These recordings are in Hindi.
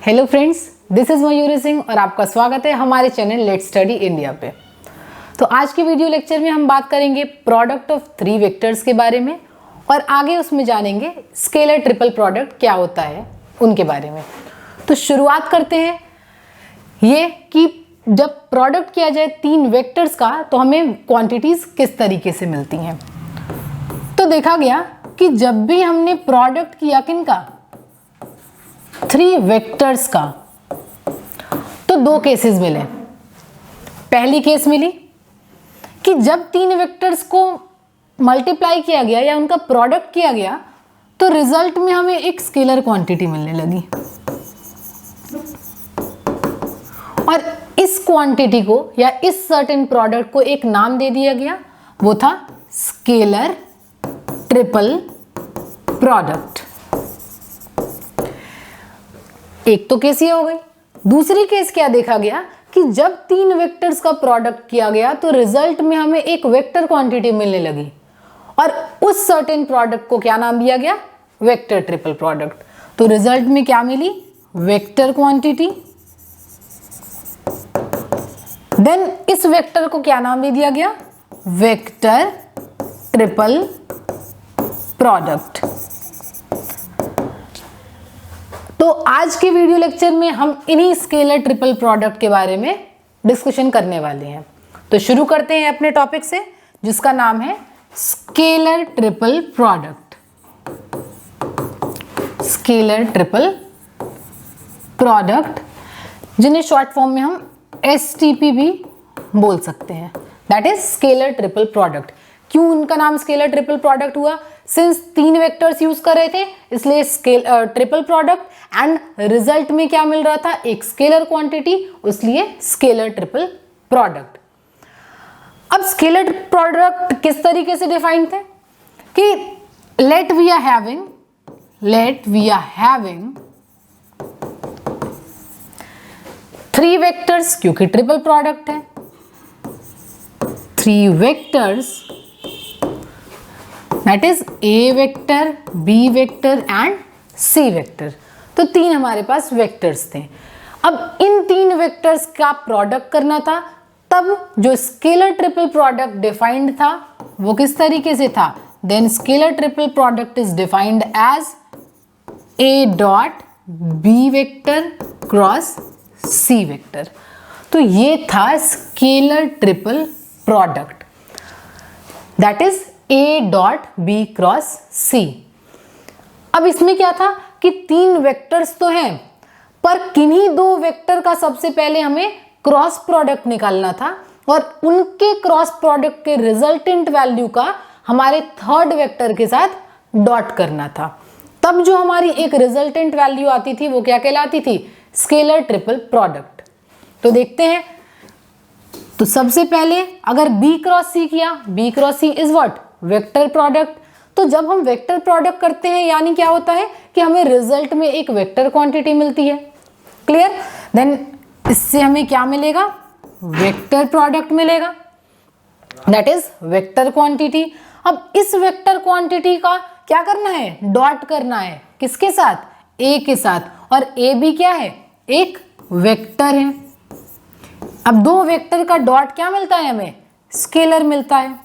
Hello friends, this is Mayuri Singh और आपका स्वागत है हमारे चैनल लेट्स स्टडी इंडिया पे। तो आज के वीडियो लेक्चर में हम बात करेंगे प्रोडक्ट ऑफ थ्री वेक्टर्स के बारे में और आगे उसमें जानेंगे स्केलर ट्रिपल प्रोडक्ट क्या होता है उनके बारे में। तो शुरुआत करते हैं ये कि जब प्रोडक्ट किया जाए तीन वेक्टर्स का तो हमें क्वांटिटीज़ किस तरीके से मिलती हैं। तो देखा गया कि जब भी हमने प्रोडक्ट किया किनका, थ्री वेक्टर्स का, तो दो केसेस मिले। पहली केस मिली कि जब तीन वेक्टर्स को मल्टीप्लाई किया गया या उनका प्रोडक्ट किया गया तो रिजल्ट में हमें एक स्केलर क्वांटिटी मिलने लगी और इस क्वांटिटी को या इस सर्टेन प्रोडक्ट को एक नाम दे दिया गया, वो था स्केलर ट्रिपल प्रोडक्ट। एक तो केस ये हो गई। दूसरी केस क्या देखा गया कि जब तीन वेक्टर्स का प्रोडक्ट किया गया तो रिजल्ट में हमें एक वेक्टर क्वांटिटी मिलने लगी और उस सर्टेन प्रोडक्ट को क्या नाम दिया गया, वेक्टर ट्रिपल प्रोडक्ट। तो रिजल्ट में क्या मिली, वेक्टर क्वांटिटी। देन इस वेक्टर को क्या नाम दे दिया गया, वेक्टर ट्रिपल प्रोडक्ट। तो आज के वीडियो लेक्चर में हम इन्हीं स्केलर ट्रिपल प्रोडक्ट के बारे में डिस्कशन करने वाले हैं। तो शुरू करते हैं अपने टॉपिक से जिसका नाम है scalar triple product. Scalar triple product जिन्हें शॉर्ट फॉर्म में हम STP भी बोल सकते हैं, that is scalar triple product. क्यों उनका नाम स्केलर ट्रिपल प्रोडक्ट हुआ, सिंस तीन वेक्टर्स यूज कर रहे थे इसलिए ट्रिपल प्रोडक्ट एंड रिजल्ट में क्या मिल रहा था, एक स्केलर क्वांटिटी, इसलिए स्केलर ट्रिपल प्रोडक्ट। अब स्केलर प्रोडक्ट किस तरीके से डिफाइंड थे कि let we are having three vectors, क्योंकि ट्रिपल प्रोडक्ट है, three vectors that is A vector, B vector and C vector. तो तीन हमारे पास वेक्टर्स थे। अब इन तीन वेक्टर्स का प्रोडक्ट करना था, तब जो स्केलर ट्रिपल प्रोडक्ट डिफाइंड था वो किस तरीके से था, then scalar triple product is defined as A dot B vector cross C vector. तो ये था scalar triple product, that is A dot B cross C। अब इसमें क्या था कि तीन वेक्टर्स तो हैं पर किन्हीं दो वेक्टर का सबसे पहले हमें क्रॉस प्रोडक्ट निकालना था और उनके क्रॉस प्रोडक्ट के रिजल्टेंट वैल्यू का हमारे थर्ड वेक्टर के साथ डॉट करना था। तब जो हमारी एक रिजल्टेंट वैल्यू आती थी वो क्या कहलाती थी, स्केलर ट्रिपल प्रोडक्ट। तो देखते हैं। तो सबसे पहले अगर B क्रॉस C किया, B cross C is what, vector product. तो जब हम वेक्टर प्रोडक्ट करते हैं यानी क्या होता है कि हमें रिजल्ट में एक वेक्टर क्वांटिटी मिलती है, क्लियर। देन इससे हमें क्या मिलेगा, वेक्टर प्रोडक्ट मिलेगा, दैट इज वेक्टर क्वांटिटी। अब इस वेक्टर क्वांटिटी का क्या करना है, डॉट करना है, किसके साथ, A के साथ। और A भी क्या है, एक वेक्टर है। अब दो वेक्टर का डॉट क्या मिलता है हमें, स्केलर मिलता है।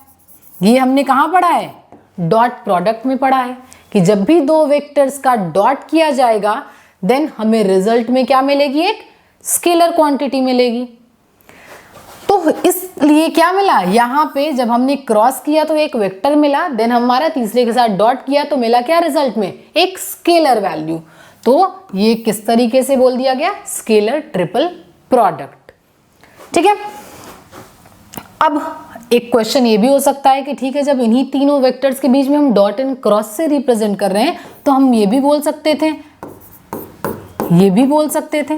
ये हमने कहाँ पढ़ा है, डॉट प्रोडक्ट में पढ़ा है कि जब भी दो वेक्टर्स का डॉट किया जाएगा देन हमें रिजल्ट में क्या मिलेगी, एक स्केलर क्वांटिटी मिलेगी। तो इसलिए क्या मिला, यहाँ पे जब हमने क्रॉस किया तो एक वेक्टर मिला, देन हमारा तीसरे के साथ डॉट किया तो मिला क्या रिजल्ट में, एक स्केलर वैल्यू। तो ये किस तरीके से बोल दिया गया, स्केलर ट्रिपल प्रोडक्ट, ठीक है। अब एक क्वेश्चन ये भी हो सकता है कि ठीक है, जब इन्हीं तीनों वेक्टर्स के बीच में हम डॉट एंड क्रॉस से रिप्रेजेंट कर रहे हैं तो हम ये भी बोल सकते थे, ये भी बोल सकते थे,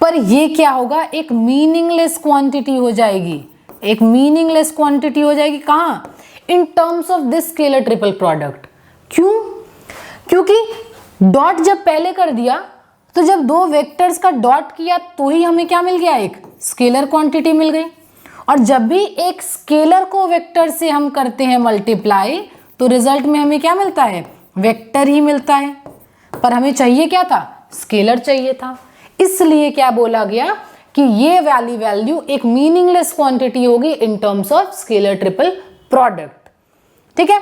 पर ये क्या होगा, एक मीनिंगलेस क्वांटिटी हो जाएगी, एक मीनिंगलेस क्वांटिटी हो जाएगी। कहाँ, in terms of this scalar triple product. क्यों, क्योंकि डॉट जब पहले कर दिया तो जब दो वेक्टर्स का डॉट किया तो ही हमें क्या मिल गया, एक स्केलर क्वांटिटी मिल गई। और जब भी एक स्केलर को वेक्टर से हम करते हैं मल्टीप्लाई तो रिजल्ट में हमें क्या मिलता है, वेक्टर ही मिलता है। पर हमें चाहिए क्या था, स्केलर चाहिए था, इसलिए क्या बोला गया कि ये वाली वैल्यू एक मीनिंगलेस क्वांटिटी होगी in terms of scalar triple product. ठीक है,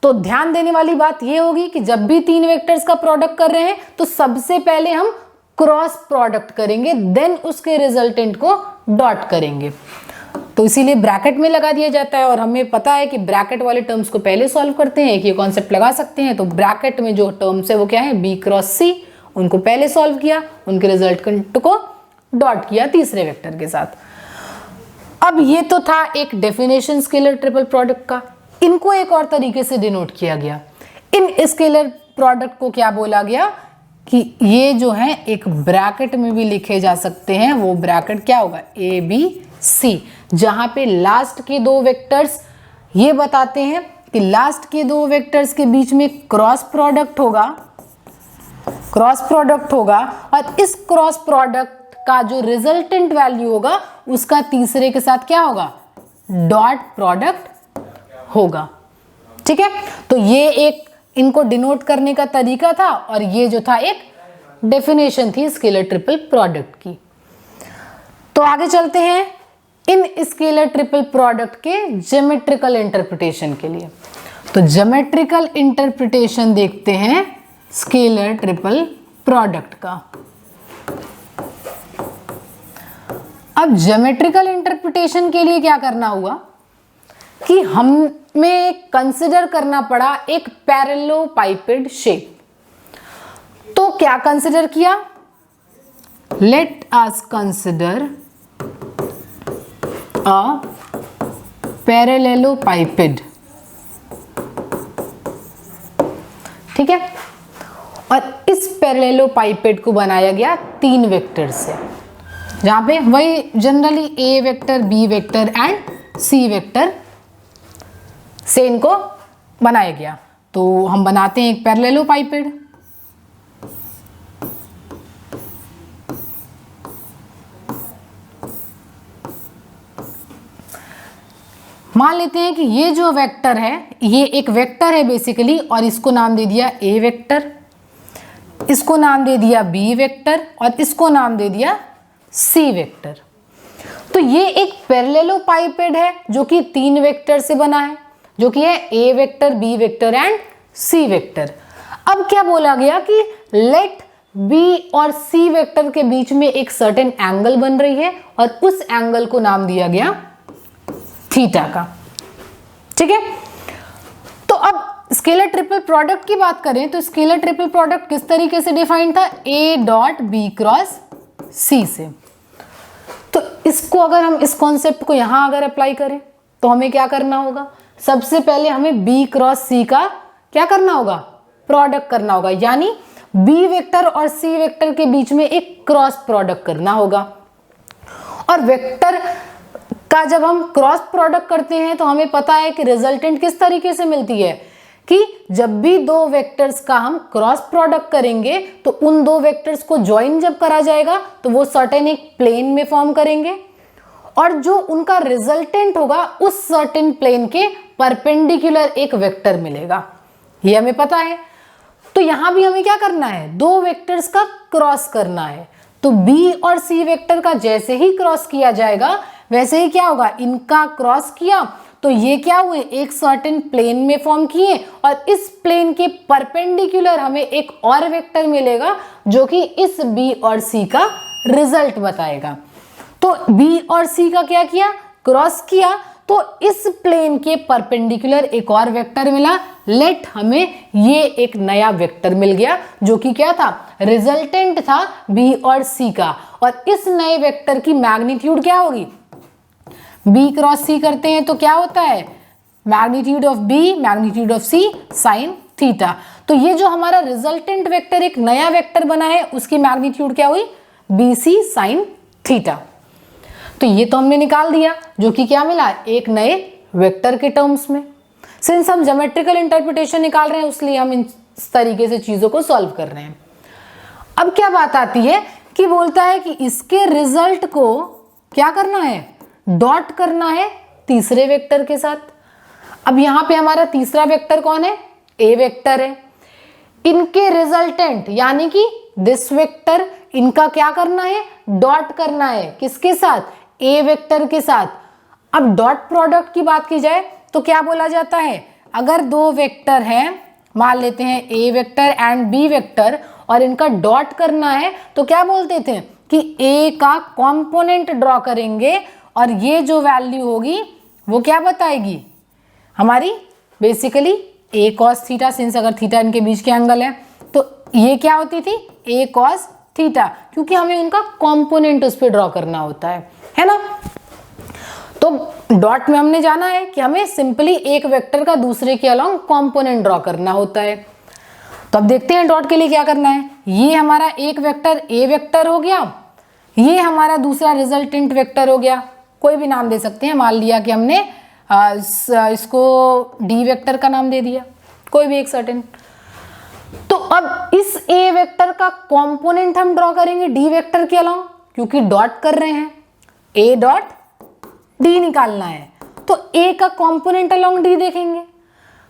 तो ध्यान देने वाली बात ये होगी कि जब भी तीन वेक्टर्स का प्रोडक्ट कर रहे हैं तो सबसे पहले हम क्रॉस प्रोडक्ट करेंगे, देन उसके रिजल्टेंट को डॉट करेंगे। तो इसीलिए ब्रैकेट में लगा दिया जाता है, और हमें पता है कि ब्रैकेट वाले टर्म्स को पहले सॉल्व करते हैं, एक ये कॉन्सेप्ट लगा सकते हैं। तो ब्रैकेट में जो टर्म्स है वो क्या है, बी क्रॉस सी, उनको पहले सॉल्व किया, उनके रिजल्ट को डॉट किया तीसरे वेक्टर के साथ। अब ये तो था एक डेफिनेशन स्केलर ट्रिपल प्रोडक्ट का। इनको एक और तरीके से डिनोट किया गया। इन स्केलर प्रोडक्ट को क्या बोला गया कि ये जो है एक ब्रैकेट में भी लिखे जा सकते हैं। वो ब्रैकेट क्या होगा, ए बी सी, जहां पे लास्ट के दो वेक्टर्स ये बताते हैं कि लास्ट के दो वेक्टर्स के बीच में क्रॉस प्रोडक्ट होगा, और इस क्रॉस प्रोडक्ट का जो रिजल्टेंट वैल्यू होगा उसका तीसरे के साथ क्या होगा, डॉट प्रोडक्ट होगा। ठीक है, तो ये एक इनको डिनोट करने का तरीका था, और ये जो था एक डेफिनेशन थी स्केलर ट्रिपल प्रोडक्ट की। तो आगे चलते हैं इन स्केलर ट्रिपल प्रोडक्ट के ज्योमेट्रिकल इंटरप्रिटेशन के लिए। तो ज्योमेट्रिकल इंटरप्रिटेशन देखते हैं स्केलर ट्रिपल प्रोडक्ट का। अब ज्योमेट्रिकल इंटरप्रिटेशन के लिए क्या करना हुआ कि हमें कंसिडर करना पड़ा एक पैरेललोपाइपेड शेप। तो क्या कंसिडर किया, लेट अस कंसिडर अ पैरेललोपाइपेड। ठीक है, और इस पैरेललोपाइपेड को बनाया गया तीन वेक्टर से, जहां पे वही generally A vector, B vector and C vector से इनको बनाया गया। तो हम बनाते हैं एक पैरेललोपाइपेड। मान लेते हैं कि ये जो वेक्टर है ये एक वेक्टर है बेसिकली, और इसको नाम दे दिया ए वेक्टर, इसको नाम दे दिया बी वेक्टर, और इसको नाम दे दिया सी वेक्टर। तो ये एक पैरेललोपाइपेड है जो कि तीन वेक्टर से बना है, जो कि है A vector, B vector and C vector. अब क्या बोला गया कि लेट बी और सी वेक्टर के बीच में एक सर्टेन एंगल बन रही है, और उस एंगल को नाम दिया गया थीटा का। ठीक है, तो अब स्केलर ट्रिपल प्रोडक्ट की बात करें तो स्केलर ट्रिपल प्रोडक्ट किस तरीके से डिफाइन था, ए डॉट बी क्रॉस सी से। तो इसको अगर हम इस कॉन्सेप्ट को यहां अगर अप्लाई करें तो हमें क्या करना होगा, सबसे पहले हमें बी क्रॉस सी का क्या करना होगा, प्रोडक्ट करना होगा, यानी बी वेक्टर और सी वेक्टर के बीच में एक क्रॉस प्रोडक्ट करना होगा। और वेक्टर का जब हम क्रॉस प्रोडक्ट करते हैं तो हमें पता है कि रिजल्टेंट किस तरीके से मिलती है कि जब भी दो वेक्टर्स का हम क्रॉस प्रोडक्ट करेंगे तो उन दो वेक्टर्स को ज्वाइन जब करा जाएगा तो वो सर्टेन एक प्लेन में फॉर्म करेंगे, और जो उनका रिजल्टेंट होगा उस सर्टेन प्लेन के परपेंडिकुलर एक वेक्टर मिलेगा, ये हमें पता है। तो यहां भी हमें क्या करना है, दो वेक्टर्स का क्रॉस करना है। तो बी और सी वेक्टर का जैसे ही क्रॉस किया जाएगा वैसे ही क्या होगा, इनका क्रॉस किया तो ये क्या हुए, एक सर्टेन प्लेन में फॉर्म किए, और इस प्लेन के परपेंडिकुलर हमें एक और वेक्टर मिलेगा जो कि इस बी और सी का रिजल्ट बताएगा। तो बी और सी का क्या किया, क्रॉस किया, तो इस प्लेन के परपेंडिकुलर एक और वेक्टर मिला, लेट हमें ये एक नया वेक्टर मिल गया जो कि क्या था, रिजल्टेंट था बी और सी का। और इस नए वेक्टर की मैग्नीट्यूड क्या होगी, बी क्रॉस सी करते हैं तो क्या होता है, magnitude of B magnitude of C sine theta. तो ये जो हमारा रिजल्टेंट वेक्टर एक नया वेक्टर बना है उसकी मैग्नीट्यूड क्या हुई, बी सी साइन थीटा। तो ये तो हमने निकाल दिया जो कि क्या मिला, एक नए वेक्टर के टर्म्स में। सिंस हम ज्योमेट्रिकल इंटरप्रिटेशन निकाल रहे हैं इसलिए हम इस तरीके से चीजों को सॉल्व कर रहे हैं। अब क्या बात आती है कि बोलता है कि इसके रिजल्ट को क्या करना है, डॉट करना है तीसरे वेक्टर के साथ। अब यहां पे हमारा तीसरा वेक्टर कौन है, ए वेक्टर है। इनके रिजल्टेंट यानी कि दिस वेक्टर, इनका क्या करना है, डॉट करना है, किसके साथ, ए वेक्टर के साथ। अब डॉट प्रोडक्ट की बात की जाए तो क्या बोला जाता है, अगर दो वेक्टर हैं, मान लेते हैं ए वेक्टर एंड बी वेक्टर, और इनका डॉट करना है तो क्या बोलते थे कि ए का कंपोनेंट ड्रॉ करेंगे और ये जो वैल्यू होगी वो क्या बताएगी, हमारी बेसिकली ए कॉस थीटा, सिंस अगर थीटा इनके बीच के एंगल है तो ये क्या होती थी, ए कॉस थीटा, क्योंकि हमें उनका कंपोनेंट उस पर ड्रॉ करना होता है ना। तो डॉट में हमने जाना है कि हमें सिंपली एक वेक्टर का दूसरे के अलोंग कंपोनेंट ड्रॉ करना होता है। तो अब देखते हैं डॉट के लिए क्या करना है। ये हमारा एक वेक्टर ए वेक्टर हो गया, ये हमारा दूसरा रिजल्टेंट वेक्टर हो गया, कोई भी नाम दे सकते हैं, मान लिया कि हमने इसको डी वेक्टर का नाम दे दिया, कोई भी एक सर्टेन। तो अब इस ए वेक्टर का कंपोनेंट हम ड्रॉ करेंगे डी वेक्टर के अलोंग, क्योंकि डॉट कर रहे हैं, ए डॉट डी निकालना है, तो ए का कंपोनेंट अलोंग डी देखेंगे।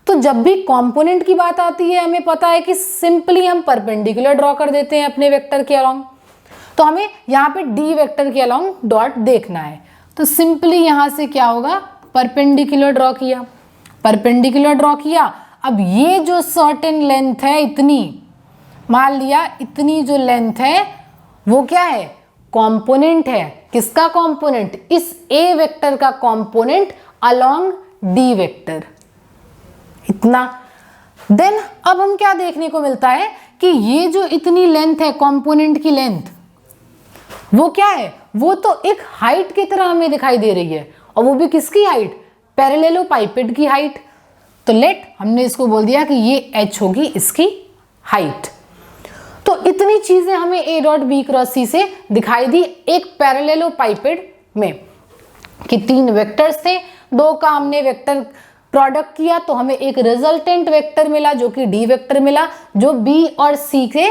तो जब भी कंपोनेंट की बात आती है हमें पता है कि सिंपली हम परपेंडिकुलर ड्रॉ कर देते हैं अपने वेक्टर के अलोंग, तो हमें यहाँ पे डी वेक्टर के अलोंग डॉट देखना है। तो सिंपली यहाँ से क्या होगा, परपेंडिकुलर ड्रॉ किया, परपेंडिकुलर ड्रॉ किया। अब ये जो सर्टेन लेंथ है, इतनी मान लिया, इतनी जो लेंथ है वो क्या है, कंपोनेंट है, किसका कंपोनेंट, इस ए वेक्टर का कंपोनेंट अलोंग डी वेक्टर, इतना। देन अब हम क्या देखने को मिलता है कि ये जो इतनी लेंथ है कंपोनेंट की लेंथ, वो क्या है, वो तो एक हाइट की तरह हमें दिखाई दे रही है, और वो भी किसकी हाइट, पैरेलेलोपाइपेड की हाइट। तो लेट हमने इसको बोल दिया कि ये h होगी इसकी हाइट। तो इतनी चीजें हमें a dot B cross C से दिखाई दी एक पैरेलेलोपाइपेड में, कि तीन वेक्टर्स थे, दो का हमने वेक्टर प्रोडक्ट किया तो हमें एक रिजल्टेंट वेक्टर मिला जो कि डी वेक्टर मिला, जो बी और सी के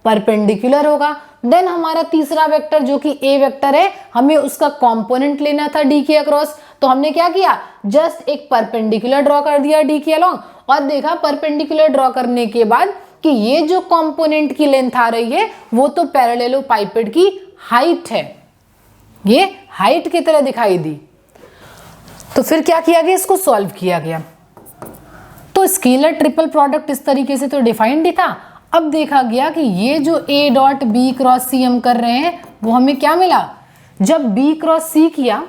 परपेंडिकुलर होगा। देन हमारा तीसरा वेक्टर जो कि ए वेक्टर है, हमें उसका कंपोनेंट लेना था डी के अक्रॉस, तो हमने क्या किया, जस्ट एक परपेंडिकुलर ड्रॉ कर दिया डी के अलोंग, और देखा परपेंडिकुलर ड्रॉ करने के बाद कि ये जो कंपोनेंट की लेंथ आ रही है वो तो पैरेलेलोपाइपेड की हाइट है, ये हाइट की तरह दिखाई दी। तो फिर क्या किया गया, इसको सॉल्व किया गया। तो स्केलर ट्रिपल प्रोडक्ट इस तरीके से तो डिफाइंड ही था। अब देखा गया कि ये जो ए डॉट बी क्रॉस सी हम कर रहे हैं वो हमें क्या मिला, जब बी क्रॉस सी किया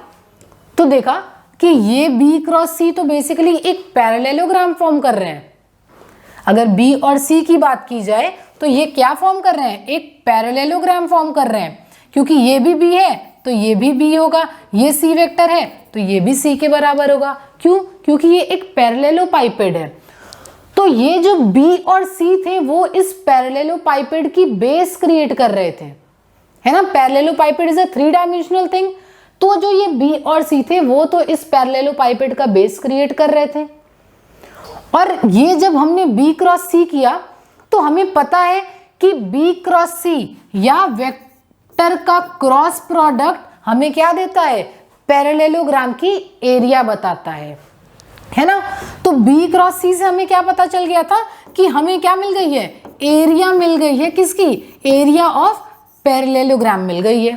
तो देखा कि ये बी क्रॉस सी तो बेसिकली एक पैरेलेलोग्राम फॉर्म कर रहे हैं। अगर बी और सी की बात की जाए तो ये क्या फॉर्म कर रहे हैं, एक पैरेलेलोग्राम फॉर्म कर रहे हैं, क्योंकि ये भी बी है तो ये भी बी होगा, ये सी वेक्टर है तो ये भी सी के बराबर होगा। क्यों, क्योंकि ये एक पैरेलेलोपाइपेड है। तो ये जो बी और सी थे वो इस पैरेलेलोपाइपेड की बेस क्रिएट कर रहे थे, है ना। पैरेलेलोपाइपेड इज अ 3 डायमेंशनल थिंग, तो जो ये बी और सी थे वो तो इस पैरेलेलोपाइपेड का बेस क्रिएट कर रहे थे। और ये जब हमने बी क्रॉस सी किया तो हमें पता है कि बी क्रॉस सी या वेक्टर का क्रॉस प्रोडक्ट हमें क्या देता है, पैरेलेलोग्राम की एरिया बताता है ना। तो बी क्रॉस सी से हमें क्या पता चल गया था कि हमें क्या मिल गई है, एरिया मिल गई है, किसकी, एरिया ऑफ पैरेलेलोग्राम मिल गई है,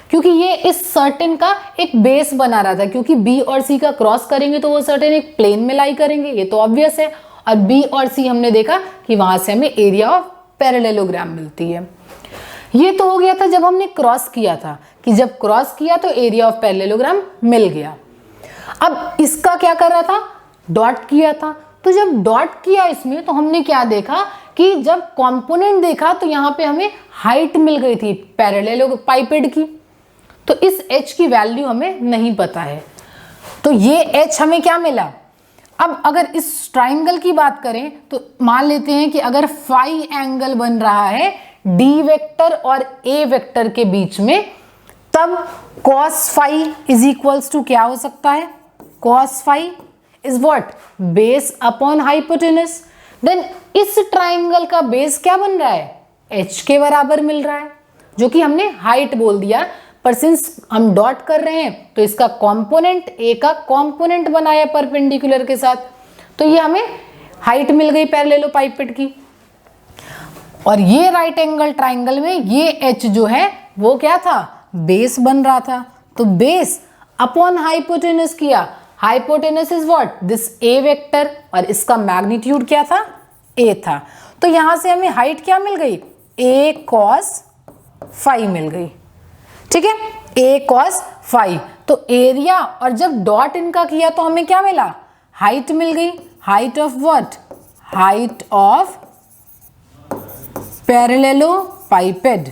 क्योंकि ये इस सर्टेन का एक बेस बना रहा था, क्योंकि बी और सी का क्रॉस करेंगे तो वो सर्टेन एक प्लेन में लाई करेंगे, ये तो ऑब्वियस है। और बी और सी हमने देखा कि वहां से हमें एरिया ऑफ पैरेलेलोग्राम मिलती है। ये तो हो गया था जब हमने क्रॉस किया था, कि जब क्रॉस किया तो एरिया ऑफ पैरेलेलोग्राम मिल गया। अब इसका क्या कर रहा था, डॉट किया था। तो जब डॉट किया इसमें तो हमने क्या देखा कि जब कंपोनेंट देखा तो यहाँ पे हमें हाइट मिल गई थी पैरेलेलोपाइपेड की, तो इस h की वैल्यू हमें नहीं पता है, तो ये h हमें क्या मिला। अब अगर इस ट्राइंगल की बात करें तो मान लेते हैं कि अगर फाई एंगल बन रहा है d वेक्टर और a वेक्टर के बीच में, तब cos phi is equals to क्या हो सकता है, cos phi is what, base upon hypotenuse. Then इस ट्राइंगल का बेस क्या बन रहा है, h के बराबर मिल रहा है, जो कि हमने हाइट बोल दिया, पर सिंस हम डॉट कर रहे हैं तो इसका कंपोनेंट, ए का कंपोनेंट बनाया परपेंडिकुलर के साथ, तो ये हमें हाइट मिल गई पैरेलेलोपाइपेड की। और ये राइट एंगल ट्राइंगल में ये एच जो है वो क्या था, बेस बन रहा था। तो बेस अपॉन हाइपोटेनस किया, hypotenuse is what, this A vector, और इसका मैग्नीट्यूड क्या था, ए था। तो यहां से हमें हाइट क्या मिल गई, ए कॉस फाई मिल गई, ठीक है, ए कॉस फाई। तो एरिया और जब डॉट इनका किया तो हमें क्या मिला, हाइट मिल गई। Height of what, height of parallelepiped.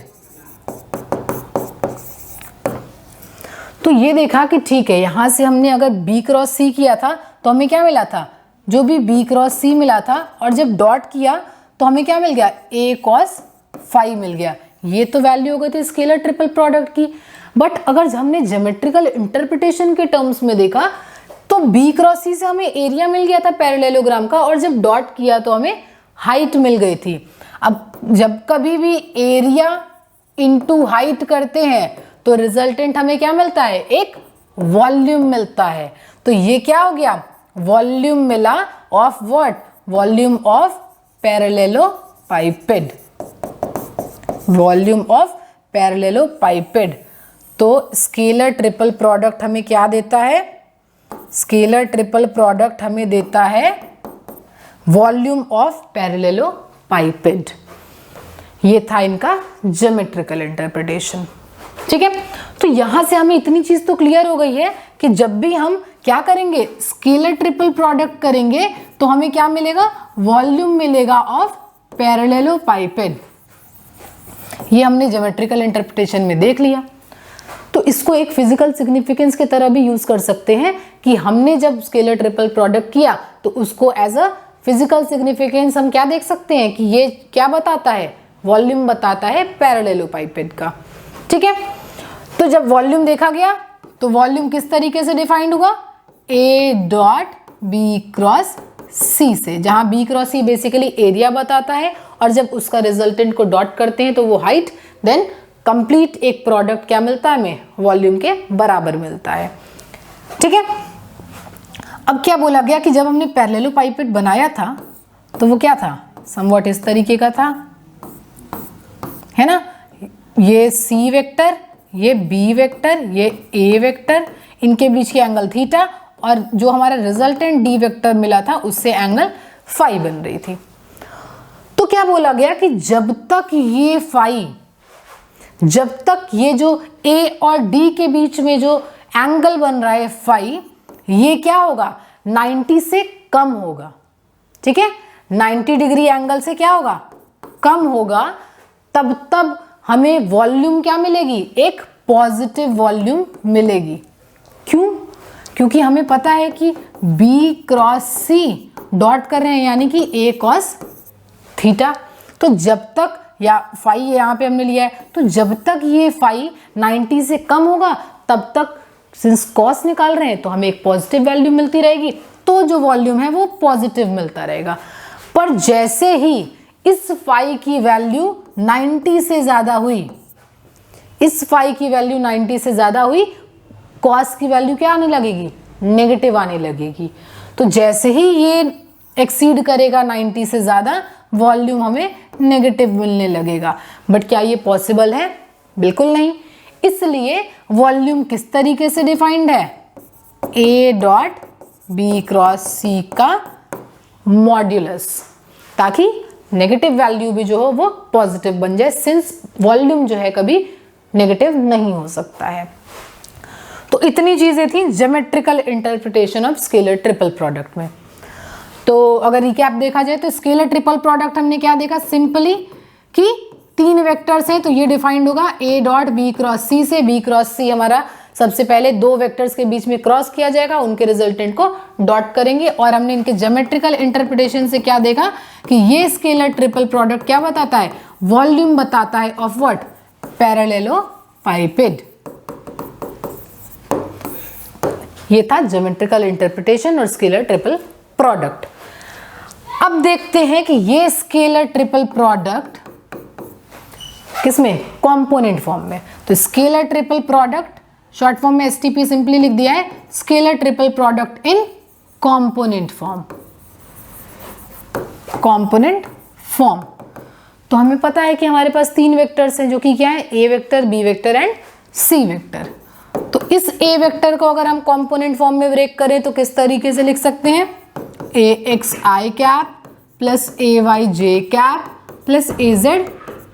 तो ये देखा कि ठीक है, यहां से हमने अगर बी क्रॉस सी किया था तो हमें क्या मिला था, जो भी बी क्रॉस सी मिला था, और जब डॉट किया तो हमें क्या मिल गया, ए कॉस फाई मिल गया। ये तो वैल्यू हो गई थी स्केलर ट्रिपल प्रोडक्ट की। बट अगर हमने ज्योमेट्रिकल इंटरप्रिटेशन के टर्म्स में देखा तो बी क्रॉस सी से हमें एरिया मिल गया था पैरेललोग्राम का, और जब डॉट किया तो हमें हाइट मिल गई थी। अब जब कभी भी एरिया इंटू हाइट करते हैं तो रिजल्टेंट हमें क्या मिलता है, एक वॉल्यूम मिलता है। तो ये क्या हो गया, वॉल्यूम मिला of what, volume of parallelepiped, volume of parallelepiped. तो स्केलर ट्रिपल प्रोडक्ट हमें क्या देता है, स्केलर ट्रिपल प्रोडक्ट हमें देता है वॉल्यूम ऑफ पैरेलेलोपाइपेड। ये था इनका ज्योमेट्रिकल इंटरप्रिटेशन, ठीक है। तो यहां से हमें इतनी चीज तो क्लियर हो गई है कि जब भी हम क्या करेंगे, स्केलर ट्रिपल प्रोडक्ट करेंगे तो हमें क्या मिलेगा, वॉल्यूम मिलेगा ऑफ पैरेलेलोपाइपेड। ये हमने ज्योमेट्रिकल इंटरप्रिटेशन में देख लिया। तो इसको एक फिजिकल सिग्निफिकेंस की तरह भी यूज कर सकते हैं कि हमने जब स्केलर ट्रिपल प्रोडक्ट किया तो उसको एज अ फिजिकल सिग्निफिकेंस हम क्या देख सकते हैं कि ये क्या बताता है, वॉल्यूम बताता है पैरेलेलोपाइपेड का, ठीक है। तो जब वॉल्यूम देखा गया तो वॉल्यूम किस तरीके से डिफाइंड हुआ, ए डॉट बी क्रॉस सी से, जहां B cross see basically area बताता है, और जब उसका रिजल्टेंट को डॉट करते हैं तो वो हाइट, देन कंप्लीट एक प्रोडक्ट क्या मिलता है हमें, वॉल्यूम के बराबर मिलता है, ठीक है। अब क्या बोला गया कि जब हमने पैरेलेलोपाइपेड बनाया था तो वो क्या था, समवॉट इस तरीके का था, है ना, ये सी वेक्टर, ये बी वेक्टर, ये ए वेक्टर, इनके बीच की एंगल थीटा, और जो हमारा रिजल्टेंट डी वेक्टर मिला था उससे एंगल फाई बन रही थी। तो क्या बोला गया कि जब तक ये फाई, जब तक ये जो ए और डी के बीच में जो एंगल बन रहा है फाई, ये क्या होगा, 90 से कम होगा, ठीक है, 90 डिग्री एंगल से क्या होगा, कम होगा, तब हमें वॉल्यूम क्या मिलेगी, एक पॉजिटिव वॉल्यूम मिलेगी। क्यों, क्योंकि हमें पता है कि B क्रॉस C डॉट कर रहे हैं यानी कि A कॉस थीटा। तो जब तक, या फाई यहाँ पे हमने लिया है, तो जब तक ये फाई 90 से कम होगा तब तक, सिंस कॉस निकाल रहे हैं तो हमें एक पॉजिटिव वैल्यू मिलती रहेगी, तो जो वॉल्यूम है वो पॉजिटिव मिलता रहेगा। पर जैसे ही इस फाई की वैल्यू 90 से ज़्यादा हुई, इस फाई की वैल्यू 90 से ज़्यादा हुई, कॉस की वैल्यू क्या आने लगेगी, नेगेटिव आने लगेगी। तो जैसे ही ये एक्सीड करेगा 90 से ज़्यादा, वॉल्यूम हमें नेगेटिव मिलने लगेगा। बट क्या ये पॉसिबल है, बिल्कुल नहीं। इसलिए वॉल्यूम किस तरीके से डिफाइंड है, ए डॉट बी क्रॉस सी का मॉड्यूलस, ताकि नेगेटिव वैल्यू भी जो हो वो पॉजिटिव बन जाए, सिंस वॉल्यूम जो है कभी नेगेटिव नहीं हो सकता है। तो इतनी चीजें थी geometrical interpretation of scalar triple product में। तो अगर रिकैप देखा जाए तो स्केलर ट्रिपल प्रोडक्ट हमने क्या देखा, सिंपली कि तीन वेक्टर्स हैं तो ये डिफाइंड होगा A dot B cross C से। बी क्रॉस सी हमारा सबसे पहले दो वेक्टर्स के बीच में क्रॉस किया जाएगा, उनके रिजल्टेंट को डॉट करेंगे, और हमने इनके ज्योमेट्रिकल इंटरप्रिटेशन से क्या देखा कि ये स्केलर ट्रिपल प्रोडक्ट क्या बताता है, वॉल्यूम बताता है ऑफ व्हाट, पैरेलेलोपाइपेड। ये था ज्योमेट्रिकल इंटरप्रिटेशन और स्केलर ट्रिपल प्रोडक्ट। अब देखते हैं कि ये स्केलर ट्रिपल प्रोडक्ट किसमें, कंपोनेंट फॉर्म में। तो scalar triple product short form में एसटीपी सिंपली लिख दिया है, स्केलर ट्रिपल प्रोडक्ट इन कंपोनेंट फॉर्म, कंपोनेंट फॉर्म। तो हमें पता है कि हमारे पास 3 वेक्टर्स हैं जो कि क्या है, A vector, B vector and C vector. तो इस ए वेक्टर को अगर हम कंपोनेंट फॉर्म में ब्रेक करें तो किस तरीके से लिख सकते हैं, ए एक्स आई कैप प्लस ए वाई जे कैप प्लस ए जेड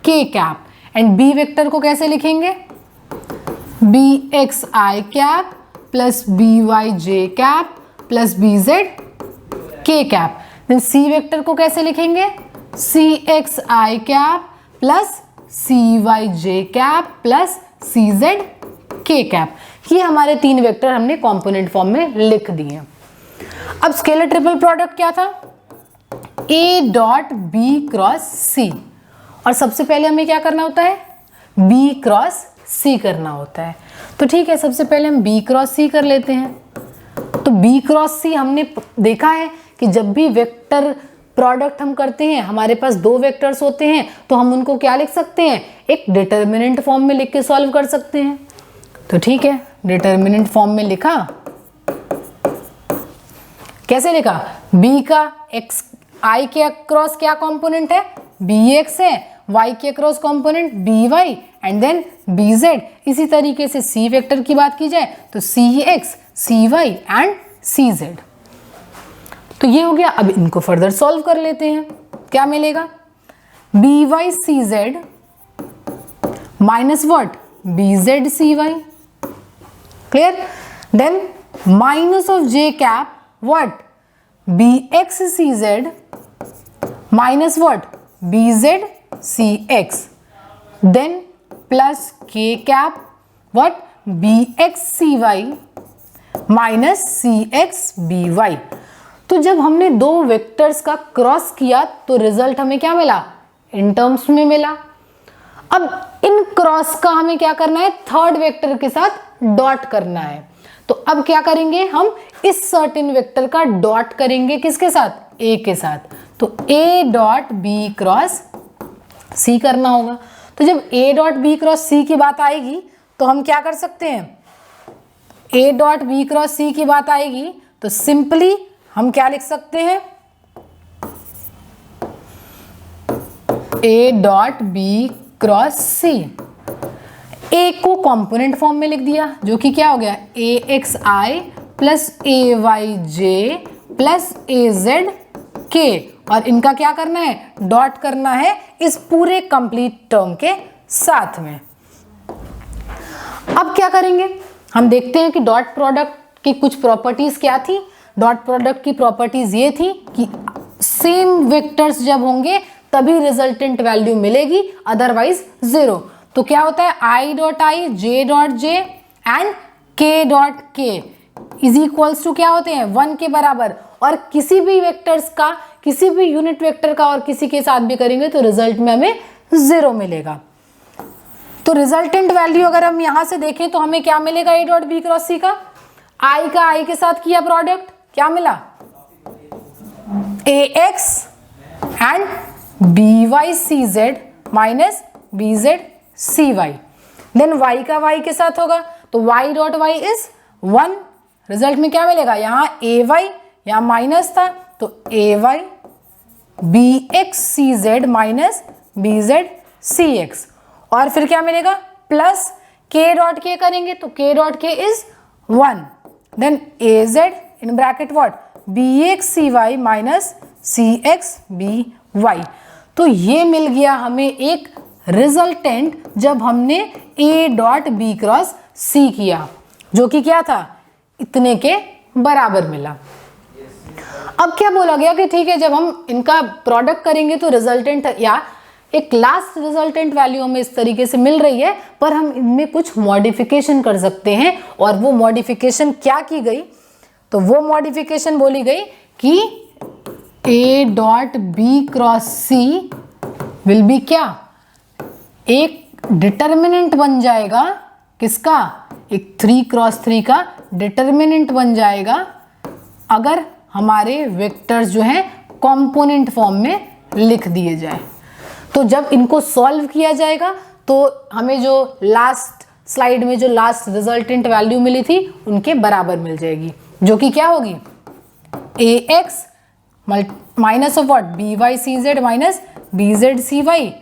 के कैप। एंड बी वेक्टर को कैसे लिखेंगे, बी एक्स आई कैप प्लस बी वाई जे कैप प्लस बी जेड के कैप। देन सी वेक्टर को कैसे लिखेंगे, सी एक्स आई कैप प्लस सी वाई जे कैप प्लस सी जेड के कैप। ये हमारे 3 वेक्टर हमने कंपोनेंट फॉर्म में लिख दिए। अब स्केलर ट्रिपल प्रोडक्ट क्या था, ए डॉट बी क्रॉस सी, और सबसे पहले हमें क्या करना होता है, बी क्रॉस सी करना होता है। तो ठीक है, सबसे पहले हम बी क्रॉस सी कर लेते हैं। तो बी क्रॉस सी हमने देखा है कि जब भी वेक्टर प्रोडक्ट हम करते हैं, हमारे पास 2 वेक्टर्स होते हैं, तो हम उनको क्या लिख सकते हैं, एक डिटर्मिनेंट फॉर्म में लिख के सॉल्व कर सकते हैं। तो ठीक है, डिटर्मिनेंट फॉर्म में लिखा, कैसे लिखा, बी का एक्स आई के अक्रॉस क्या कंपोनेंट है, बी एक्स है, वाई के across component B Y and then B Z. इसी तरीके से सी वेक्टर की बात की जाए तो C X, C Y and C Z. तो ये हो गया। अब इनको फर्दर सॉल्व कर लेते हैं। क्या मिलेगा, B Y C Z minus what, B Z C Y, clear. Then minus of J cap what, B X C Z minus what, B Z C X. Then plus K cap what, B X C Y minus C X B Y. तो जब हमने 2 वेक्टर्स का क्रॉस किया तो रिजल्ट हमें क्या मिला, इन टर्म्स में मिला। अब इन क्रॉस का हमें क्या करना है, थर्ड वेक्टर के साथ डॉट करना है। तो अब क्या करेंगे, हम इस सर्टेन वेक्टर का डॉट करेंगे किसके साथ, ए के साथ। तो ए डॉट बी क्रॉस सी करना होगा। तो जब ए डॉट बी क्रॉस सी की बात आएगी तो हम क्या कर सकते हैं, ए डॉट बी क्रॉस सी की बात आएगी तो सिंपली हम क्या लिख सकते हैं, ए डॉट बी क्रॉस सी। ए को कंपोनेंट फॉर्म में लिख दिया जो कि क्या हो गया, ए एक्स आई प्लस ए वाई जे प्लस ए जेड के, और इनका क्या करना है, डॉट करना है इस पूरे कंप्लीट टर्म के साथ में। अब क्या करेंगे, हम देखते हैं कि डॉट प्रोडक्ट की कुछ प्रॉपर्टीज क्या थी। डॉट प्रोडक्ट की प्रॉपर्टीज ये थी कि सेम वेक्टर्स जब होंगे तभी रिजल्टेंट वैल्यू मिलेगी, अदरवाइज 0। तो क्या होता है, आई dot I, J dot J and के dot K is equals to क्या होते हैं, 1 के बराबर। और किसी भी वेक्टर्स का, किसी भी यूनिट वेक्टर का और किसी के साथ भी करेंगे तो रिजल्ट में हमें 0 मिलेगा। तो रिजल्टेंट वैल्यू अगर हम यहां से देखें तो हमें क्या मिलेगा, A dot B cross C का आई के साथ किया प्रोडक्ट, क्या मिला, A X and B Y C Z minus B Z C Y. Then Y का वाई के साथ होगा तो Y dot Y is 1। Result में क्या मिलेगा, यहां ए वाई, यहां माइनस था तो A Y B X C Z minus B Z C X. और फिर क्या मिलेगा, प्लस के डॉट के करेंगे तो K dot K is 1। Then A Z in bracket what, B X C Y minus C X B Y. तो ये मिल गया हमें एक रिजल्टेंट जब हमने A dot B cross C किया, जो कि क्या था, इतने के बराबर मिला। अब क्या बोला गया कि ठीक है, जब हम इनका प्रोडक्ट करेंगे तो रिजल्टेंट या एक लास्ट रिजल्टेंट वैल्यू हमें इस तरीके से मिल रही है, पर हम इनमें कुछ मॉडिफिकेशन कर सकते हैं। और वो मॉडिफिकेशन क्या की गई, तो वो मॉडिफिकेशन बोली गई कि A dot B cross C will be क्या, एक डिटर्मिनेंट बन जाएगा किसका, एक 3 क्रॉस 3 का डिटर्मिनेंट बन जाएगा अगर हमारे वेक्टर्स जो हैं कंपोनेंट फॉर्म में लिख दिए जाए। तो जब इनको सॉल्व किया जाएगा तो हमें जो लास्ट स्लाइड में जो लास्ट रिजल्टेंट वैल्यू मिली थी उनके बराबर मिल जाएगी, जो कि क्या होगी, A X minus of what, B Y C Z minus bzcy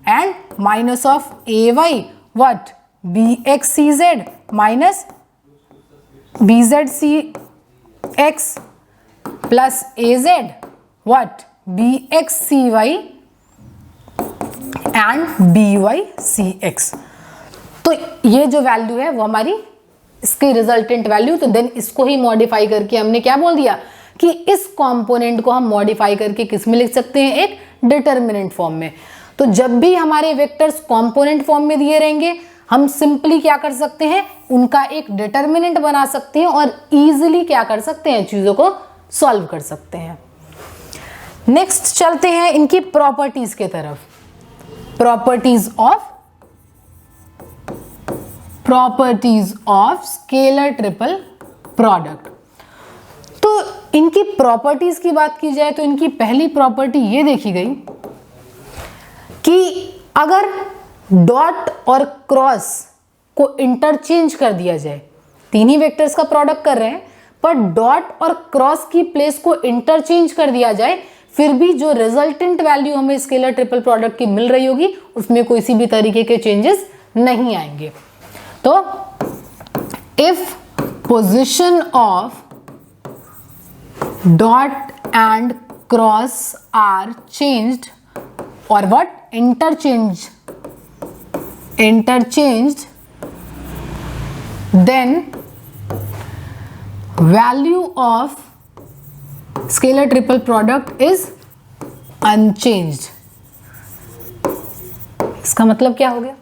and minus of ay what bxcz minus bzcx plus az what bxcy and bycx। तो ये जो वैल्यू है वो हमारी इसकी रिजल्टेंट वैल्यू, तो देन इसको ही मॉडिफाई करके हमने क्या बोल दिया कि इस कंपोनेंट को हम मॉडिफाई करके किस में लिख सकते हैं, एक डिटर्मिनेंट फॉर्म में। तो जब भी हमारे वेक्टर्स कंपोनेंट फॉर्म में दिए रहेंगे हम सिंपली क्या कर सकते हैं, उनका एक डिटर्मिनेंट बना सकते हैं और इजीली क्या कर सकते हैं, चीजों को सॉल्व कर सकते हैं। नेक्स्ट चलते हैं इनकी प्रॉपर्टीज के तरफ। Properties of scalar triple product. तो इनकी प्रॉपर्टीज की बात की जाए तो इनकी पहली प्रॉपर्टी ये देखी गई कि अगर डॉट और क्रॉस को इंटरचेंज कर दिया जाए, तीन ही वेक्टर्स का प्रोडक्ट कर रहे हैं पर डॉट और क्रॉस की प्लेस को इंटरचेंज कर दिया जाए, फिर भी जो रिजल्टेंट वैल्यू हमें स्केलर ट्रिपल प्रोडक्ट की मिल रही होगी उसमें कोई सी भी तरीके के चेंजेस नहीं आएंगे। तो if position of dot and cross are changed और what interchanged then value of scalar triple product is unchanged। इसका मतलब क्या हो गया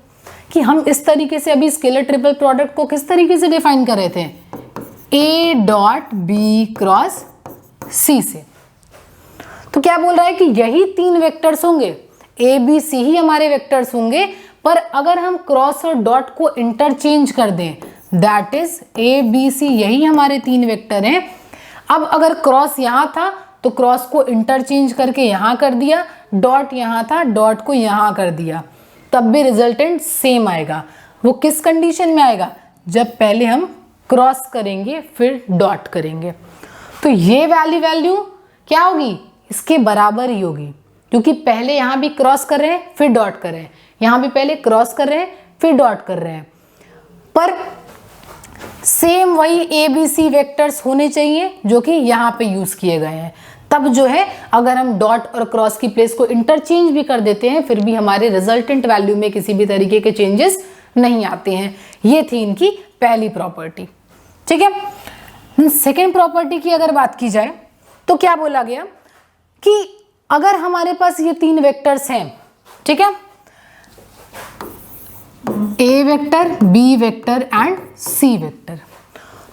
कि हम इस तरीके से अभी स्केलर ट्रिपल प्रोडक्ट को किस तरीके से डिफाइन कर रहे थे, a dot B cross C से। तो क्या बोल रहा है कि यही तीन वेक्टर्स होंगे, ए बी सी ही हमारे वेक्टर्स होंगे, पर अगर हम क्रॉस और डॉट को इंटरचेंज कर दें, that is A B C यही हमारे तीन वेक्टर हैं। अब अगर क्रॉस यहां था तो क्रॉस को इंटरचेंज करके यहां कर दिया, डॉट यहां था डॉट को यहां कर दिया, तब भी रिजल्टेंट सेम आएगा। वो किस कंडीशन में आएगा, जब पहले हम क्रॉस करेंगे फिर डॉट करेंगे। तो ये वैल्यू क्या होगी, इसके बराबर ही होगी, क्योंकि पहले यहां भी क्रॉस कर रहे हैं फिर डॉट कर रहे हैं, यहां भी पहले क्रॉस कर रहे हैं फिर डॉट कर रहे हैं, पर सेम वही ए बी सी वेक्टर्स होने चाहिए जो कि यहां पे यूज किए गए हैं। तब जो है अगर हम डॉट और क्रॉस की प्लेस को इंटरचेंज भी कर देते हैं फिर भी हमारे रिजल्टेंट वैल्यू में किसी भी तरीके के चेंजेस नहीं आते हैं। ये थी इनकी पहली प्रॉपर्टी। ठीक है, सेकेंड प्रॉपर्टी की अगर बात की जाए तो क्या बोला गया कि अगर हमारे पास ये तीन वेक्टर्स हैं, ठीक है, A vector, B vector and C vector,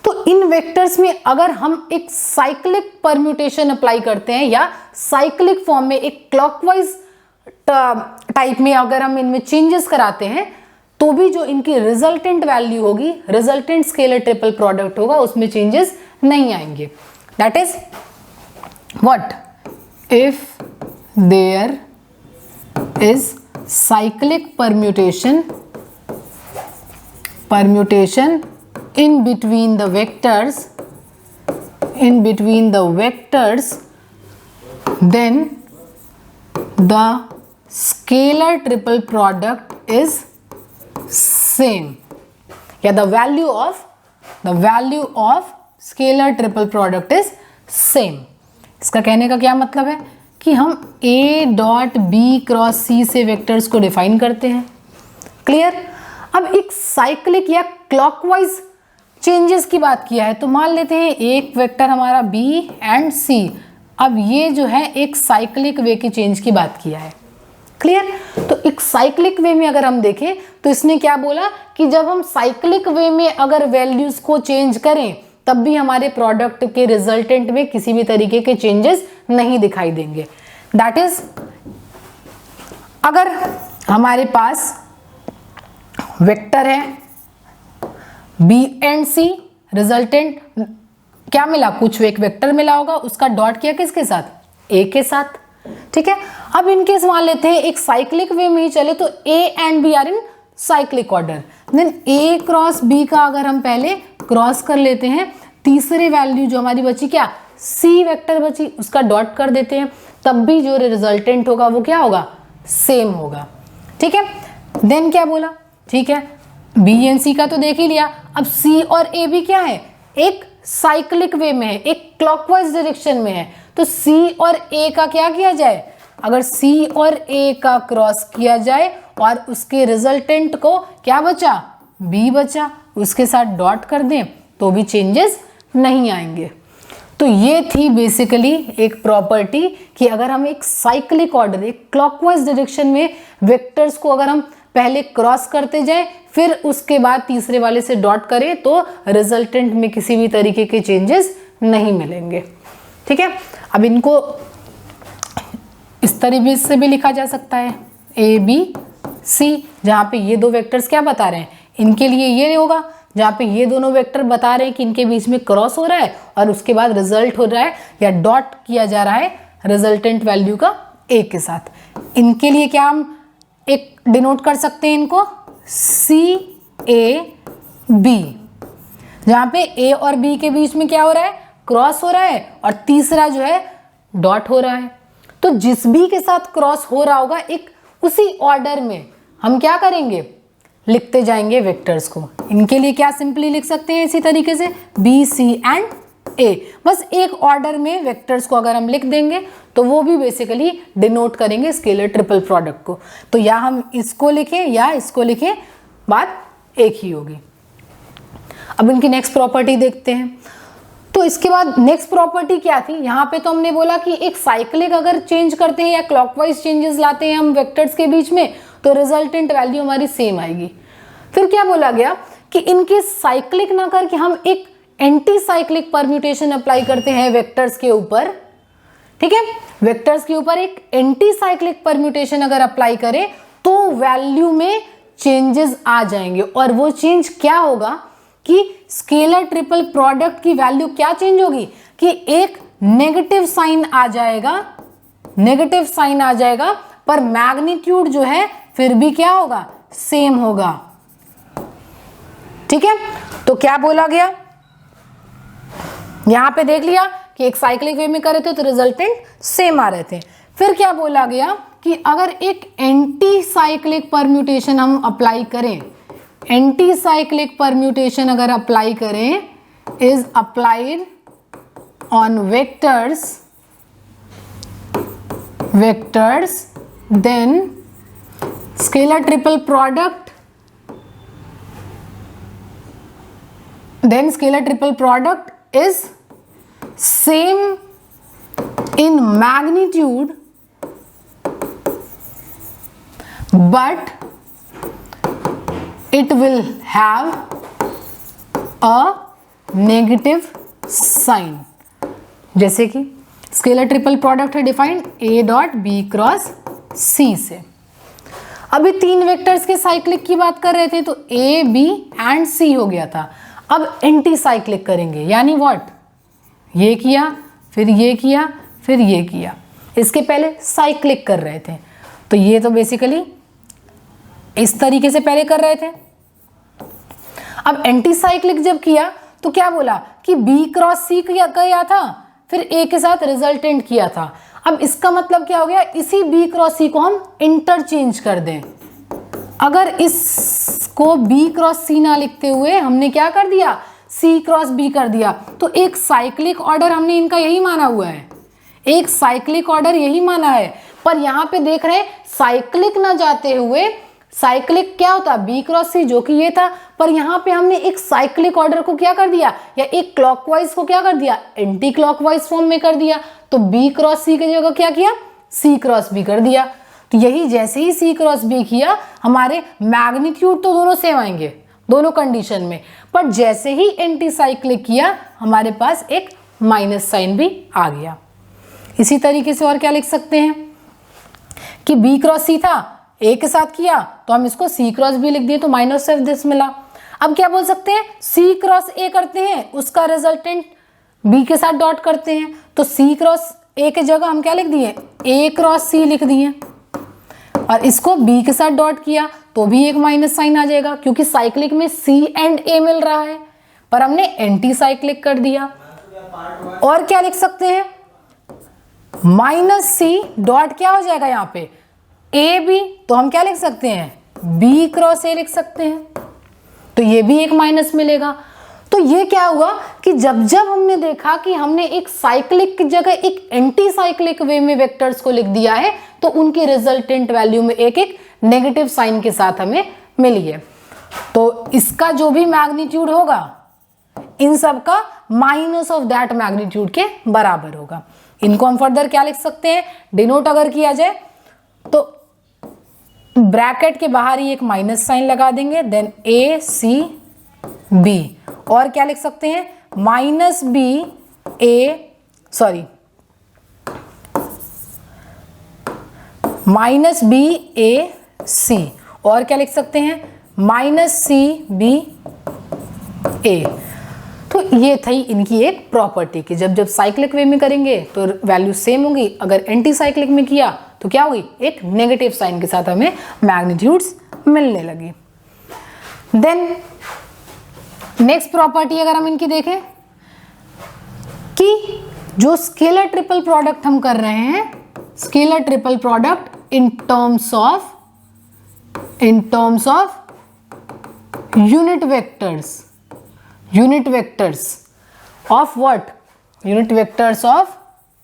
तो इन वेक्टर्स में अगर हम एक साइक्लिक परम्यूटेशन अप्लाई करते हैं या साइक्लिक फॉर्म में एक क्लॉकवाइज टाइप में अगर हम इनमें चेंजेस कराते हैं तो भी जो इनकी रिजल्टेंट वैल्यू होगी, रिजल्टेंट स्केलर ट्रिपल प्रोडक्ट होगा, उसमें चेंजेस नहीं आएंगे। That is what, if there is cyclic permutation in between the vectors, then the scalar triple product is same, या the value of scalar triple product is same। इसका कहने का क्या मतलब है कि हम a dot B cross C से वेक्टर्स को डिफाइन करते हैं। क्लियर। अब एक साइक्लिक या क्लॉकवाइज चेंजेस की बात किया है तो मान लेते हैं एक वेक्टर हमारा b एंड c, अब ये जो है एक साइक्लिक वे की चेंज की बात किया है। क्लियर। तो एक साइक्लिक वे में अगर हम देखें तो इसने क्या बोला कि जब हम साइक्लिक वे में अगर वैल्यूज को चेंज करें तब भी हमारे प्रोडक्ट के रिजल्टेंट में किसी भी तरीके के चेंजेस नहीं दिखाई देंगे। दैट इज अगर हमारे पास वेक्टर है b एंड c, रिजल्टेंट क्या मिला, कुछ एक वेक्टर मिला होगा, उसका डॉट किया किसके साथ, a के साथ। ठीक है, अब इनके मान लेते हैं एक साइक्लिक वे में ही चले तो a and b are in cyclic order, then a cross b का अगर हम पहले क्रॉस कर लेते हैं, तीसरे वैल्यू जो हमारी बची क्या, c वेक्टर बची, उसका डॉट कर देते हैं, तब भी जो रिजल्टेंट होगा वो क्या होगा, सेम होगा। ठीक है, देन क्या बोला, ठीक है बी एंड सी का तो देख ही लिया। अब सी और ए भी क्या है, एक साइक्लिक वे में है, एक क्लॉकवाइज डायरेक्शन में है। तो सी और ए का क्या किया जाए, अगर सी और ए का क्रॉस किया जाए और उसके रिजल्टेंट को क्या बचा, बी बचा, उसके साथ डॉट कर दें तो भी चेंजेस नहीं आएंगे। तो ये थी बेसिकली एक प्रॉपर्टी कि अगर हम एक साइक्लिक ऑर्डर, एक क्लॉकवाइज डायरेक्शन में वेक्टर्स को अगर हम पहले क्रॉस करते जाएं फिर उसके बाद तीसरे वाले से डॉट करें तो रिजल्टेंट में किसी भी तरीके के चेंजेस नहीं मिलेंगे। ठीक है, अब इनको इस तरीके से भी लिखा जा सकता है ए बी सी, जहाँ पे ये दो वेक्टर्स क्या बता रहे हैं, इनके लिए ये होगा, जहाँ पे ये दोनों वेक्टर बता रहे हैं कि इनके बीच में क्रॉस हो रहा है और उसके बाद रिजल्ट हो रहा है या डॉट किया जा रहा है रिजल्टेंट वैल्यू का ए के साथ। इनके लिए क्या हम एक डिनोट कर सकते हैं इनको सी ए बी, जहाँ पे ए और बी के बीच में क्या हो रहा है, क्रॉस हो रहा है और तीसरा जो है डॉट हो रहा है। तो जिस भी के साथ क्रॉस हो रहा होगा एक उसी ऑर्डर में हम क्या करेंगे, लिखते जाएंगे वेक्टर्स को। इनके लिए क्या सिंपली लिख सकते हैं इसी तरीके से बी सी एंड ए, बस एक ऑर्डर में वेक्टर्स को अगर हम लिख देंगे तो वो भी बेसिकली डिनोट करेंगे स्केलर ट्रिपल प्रोडक्ट को। तो या हम इसको लिखें या इसको लिखें, बात एक ही होगी। अब इनकी नेक्स्ट प्रॉपर्टी देखते हैं। तो इसके बाद नेक्स्ट प्रॉपर्टी क्या थी, यहाँ पे तो हमने बोला कि एक साइक्लिक अगर चेंज करते हैं या क्लॉकवाइज चेंजेस लाते हैं हम वेक्टर्स के बीच में तो रिजल्टेंट वैल्यू हमारी सेम आएगी। फिर क्या बोला गया कि इनके साइक्लिक ना करके हम एक एंटी साइक्लिक परम्यूटेशन अप्लाई करते हैं वेक्टर्स के ऊपर। ठीक है, वेक्टर्स के ऊपर एक एंटी साइक्लिक परम्यूटेशन अगर अप्लाई करें तो वैल्यू में चेंजेस आ जाएंगे। और वो चेंज क्या होगा कि स्केलर ट्रिपल प्रोडक्ट की वैल्यू क्या चेंज होगी कि एक नेगेटिव साइन आ जाएगा, नेगेटिव साइन आ जाएगा, पर मैग्नीट्यूड जो है फिर भी क्या होगा, सेम होगा। ठीक है, तो क्या बोला गया, यहां पे देख लिया कि एक साइक्लिक वे में कर रहे थे तो रिजल्टेंट सेम आ रहे थे। फिर क्या बोला गया कि अगर एक एंटी साइक्लिक परम्यूटेशन हम अप्लाई करें, एंटी साइक्लिक परम्यूटेशन अगर अप्लाई करें is applied on vectors then scalar triple product is same in magnitude but it will have a negative sign। जैसे कि स्केलर ट्रिपल प्रोडक्ट है defined A dot B cross C से। अभी तीन वेक्टर्स के साइक्लिक की बात कर रहे थे तो ए बी एंड सी हो गया था। अब एंटी साइक्लिक करेंगे, यानी व्हाट, ये किया फिर ये किया फिर ये किया, इसके पहले साइक्लिक कर रहे थे तो ये तो बेसिकली इस तरीके से पहले कर रहे थे। अब एंटी साइक्लिक जब किया तो क्या बोला कि बी क्रॉस सी किया था फिर ए के साथ रिजल्टेंट किया था। अब इसका मतलब क्या हो गया, इसी बी क्रॉस सी को हम इंटरचेंज कर दें। अगर इसको बी क्रॉस सी ना लिखते हुए हमने क्या कर दिया, सी क्रॉस बी कर दिया, तो एक साइक्लिक ऑर्डर हमने इनका यही माना हुआ है, एक साइक्लिक ऑर्डर यही माना है। पर यहाँ पे देख रहे हैं साइक्लिक ना जाते हुए, साइक्लिक क्या होता बी क्रॉस सी जो कि ये था, पर यहाँ पे हमने एक साइक्लिक ऑर्डर को क्या कर दिया या एक क्लॉकवाइज को क्या कर दिया, एंटी क्लॉकवाइज फॉर्म में कर दिया। तो बी क्रॉस सी की जगह क्या किया, सी क्रॉस बी कर दिया। तो यही जैसे ही सी क्रॉस बी किया हमारे मैग्नीट्यूड तो दोनों सेम आएंगे दोनों कंडीशन में, पर जैसे ही एंटी साइक्लिक किया हमारे पास एक माइनस साइन भी आ गया। इसी तरीके से और क्या लिख सकते हैं कि बी क्रॉस सी था, ए के साथ किया तो हम इसको सी क्रॉस बी लिख दिए तो माइनस ऑफ दिस मिला। अब क्या बोल सकते हैं, सी क्रॉस ए करते हैं उसका रिजल्टेंट बी के साथ डॉट करते हैं, तो सी क्रॉस ए के जगह हम क्या लिख दिए, ए क्रॉस सी लिख दिए, और इसको बी के साथ डॉट किया तो भी एक माइनस साइन आ जाएगा क्योंकि साइक्लिक में सी एंड ए मिल रहा है, पर हमने एंटी साइक्लिक कर दिया। और क्या लिख सकते हैं, माइनस सी डॉट क्या हो जाएगा यहाँ पे, ए बी, तो हम क्या लिख सकते हैं, बी क्रॉस ए लिख सकते हैं, तो ये भी एक माइनस मिलेगा। तो ये क्या हुआ कि जब जब हमने देखा कि हमने एक साइक्लिक की जगह एक एंटी साइक्लिक वे में वेक्टर्स को लिख दिया है, तो उनके रिजल्टेंट वैल्यू में एक एक नेगेटिव साइन के साथ हमें मिली है। तो इसका जो भी मैग्नीट्यूड होगा इन सब का माइनस ऑफ दैट मैग्नीट्यूड के बराबर होगा। इनको हम फर्दर क्या लिख सकते हैं, डिनोट अगर किया जाए तो ब्रैकेट के बाहर ही एक माइनस साइन लगा देंगे, देन ए सी बी, और क्या लिख सकते हैं, माइनस बी ए सी, और क्या लिख सकते हैं, माइनस सी बी ए। तो ये थी इनकी एक प्रॉपर्टी कि जब जब साइक्लिक वे में करेंगे तो वैल्यू सेम होगी, अगर एंटी साइक्लिक में किया तो क्या होगी, एक नेगेटिव साइन के साथ हमें मैग्नीट्यूड्स मिलने लगी। देन नेक्स्ट प्रॉपर्टी अगर हम इनकी देखें कि जो स्केलर ट्रिपल प्रोडक्ट हम कर रहे हैं, scalar triple product in terms of unit vectors of what, unit vectors of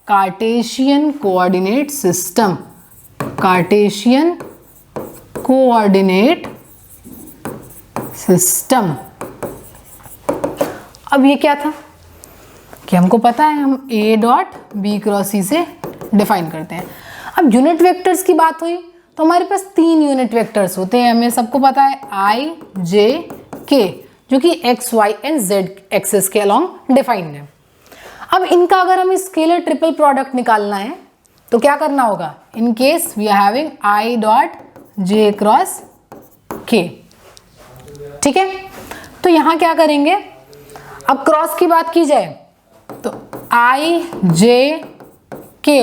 Cartesian coordinate system, Cartesian coordinate system. अब ये क्या था कि हमको पता है हम ए डॉट बी क्रॉस सी से डिफाइन करते हैं। अब यूनिट वेक्टर्स की बात हुई तो हमारे पास 3 यूनिट वेक्टर्स होते हैं, हमें सबको पता है आई जे के, जो कि X Y and Z axes के अलॉन्ग डिफाइंड है। अब इनका अगर हमें स्केलर ट्रिपल प्रोडक्ट निकालना है तो क्या करना होगा, in case we are having I dot J cross K, ठीक है। तो यहां क्या करेंगे, अब क्रॉस की बात की जाए तो आई जे के,